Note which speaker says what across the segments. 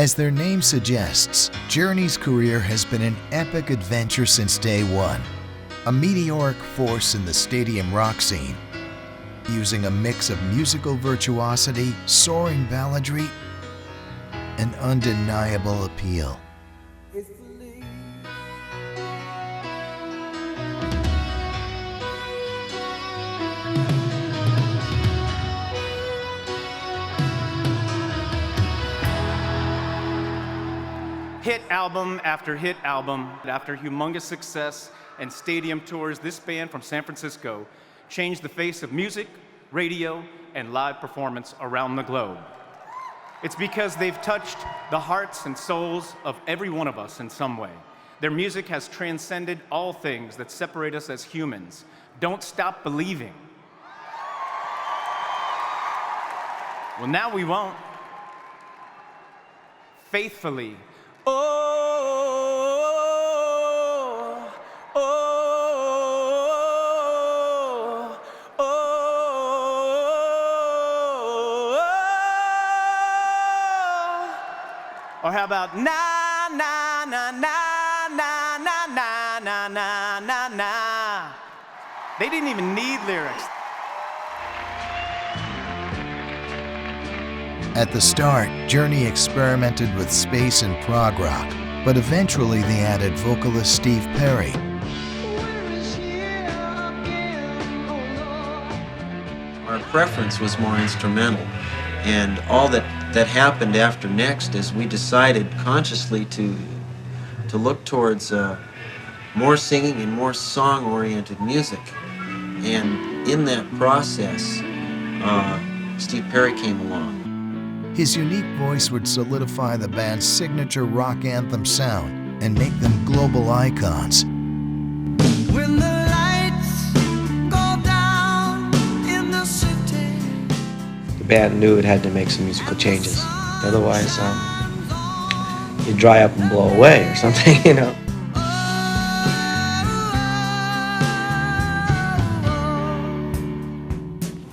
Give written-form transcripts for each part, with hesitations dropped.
Speaker 1: As their name suggests, Journey's career has been an epic adventure since day one. A meteoric force in the stadium rock scene, using a mix of musical virtuosity, soaring balladry, and undeniable appeal.
Speaker 2: Hit album after hit album, after humongous success and stadium tours, this band from San Francisco changed the face of music, radio, and live performance around the globe. It's because they've touched the hearts and souls of every one of us in some way. Their music has transcended all things that separate us as humans. Don't stop believing. Well, now we won't. Faithfully. Oh, oh, oh, oh. Or how about na na na na na na na na na na na? They didn't even need lyrics.
Speaker 1: At the start, Journey experimented with space and prog rock, but eventually they added vocalist Steve Perry.
Speaker 3: Our preference was more instrumental, and all that happened after next is we decided consciously to look towards more singing and more song-oriented music. And in that process, Steve Perry came along.
Speaker 1: His unique voice would solidify the band's signature rock anthem sound and make them global icons.
Speaker 4: When the lights go down in the city.
Speaker 5: The band knew it had to make some musical changes. Otherwise, you'd dry up and blow away or something, you know.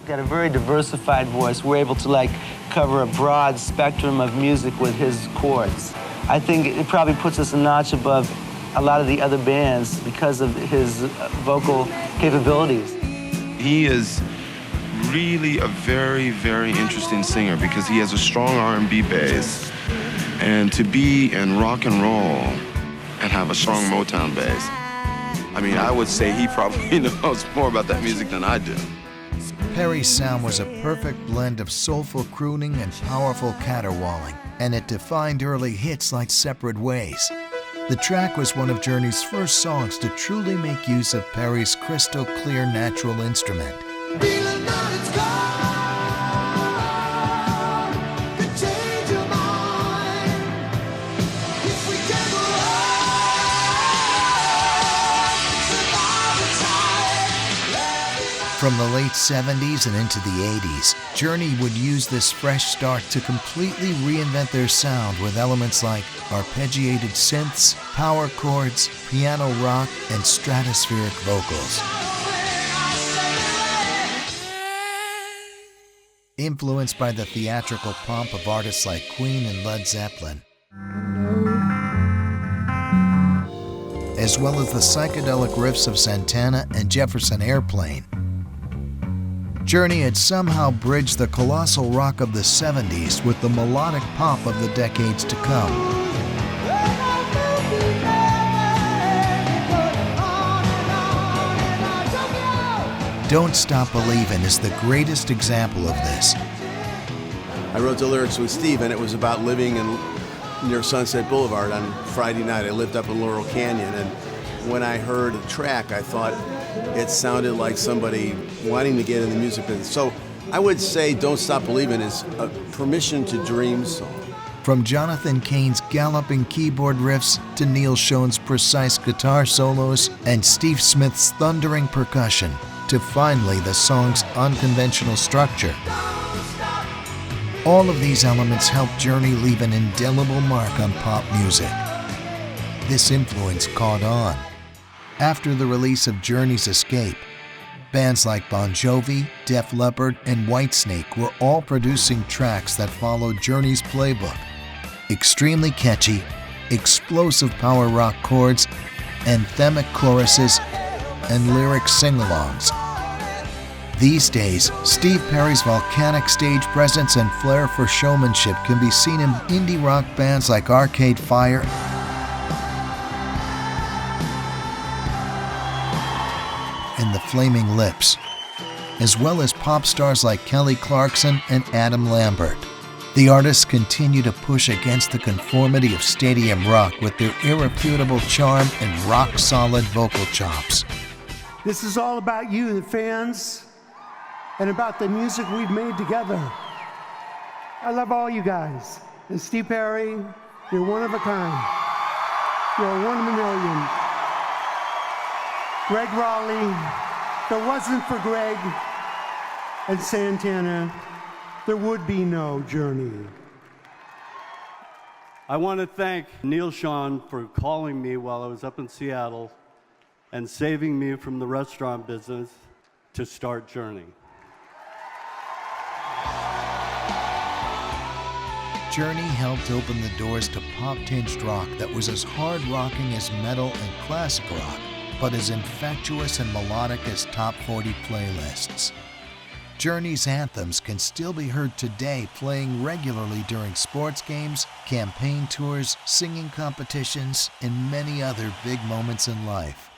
Speaker 6: Got a very diversified voice. We're able to cover a broad spectrum of music with his chords. I think it probably puts us a notch above a lot of the other bands because of his vocal capabilities.
Speaker 7: He is really a very, very interesting singer because he has a strong R&B bass, and to be in rock and roll and have a strong Motown bass, I mean, I would say he probably knows more about that music than I do.
Speaker 1: Perry's sound was a perfect blend of soulful crooning and powerful caterwauling, and it defined early hits like Separate Ways. The track was one of Journey's first songs to truly make use of Perry's crystal clear natural instrument. From the late 70s and into the 80s, Journey would use this fresh start to completely reinvent their sound with elements like arpeggiated synths, power chords, piano rock, and stratospheric vocals. Influenced by the theatrical pomp of artists like Queen and Led Zeppelin, as well as the psychedelic riffs of Santana and Jefferson Airplane, Journey had somehow bridged the colossal rock of the 70s with the melodic pop of the decades to come. Don't Stop Believin' is the greatest example of this.
Speaker 8: I wrote the lyrics with Steve, and it was about living near Sunset Boulevard on Friday night. I lived up in Laurel Canyon, and when I heard the track, I thought it sounded like somebody wanting to get in the music business. So I would say Don't Stop Believin' is a permission to dream song.
Speaker 1: From Jonathan Cain's galloping keyboard riffs to Neil Schoen's precise guitar solos and Steve Smith's thundering percussion to finally the song's unconventional structure. All of these elements helped Journey leave an indelible mark on pop music. This influence caught on. After the release of Journey's Escape, bands like Bon Jovi, Def Leppard, and Whitesnake were all producing tracks that followed Journey's playbook. extremely catchy, explosive power rock chords, anthemic choruses, and lyric sing-alongs. These days, Steve Perry's volcanic stage presence and flair for showmanship can be seen in indie rock bands like Arcade Fire and the Flaming Lips, as well as pop stars like Kelly Clarkson and Adam Lambert. The artists continue to push against the conformity of stadium rock with their irrefutable charm and rock-solid vocal chops.
Speaker 9: This is all about you, the fans, and about the music we've made together. I love all you guys. And Steve Perry, you're one of a kind. You're one in a million. Greg Raleigh, if it wasn't for Greg and Santana, there would be no Journey.
Speaker 10: I want to thank Neil Sean for calling me while I was up in Seattle and saving me from the restaurant business to start Journey.
Speaker 1: Journey helped open the doors to pop-tinged rock that was as hard-rocking as metal and classic rock, but as infectious and melodic as top 40 playlists. Journey's anthems can still be heard today, playing regularly during sports games, campaign tours, singing competitions, and many other big moments in life.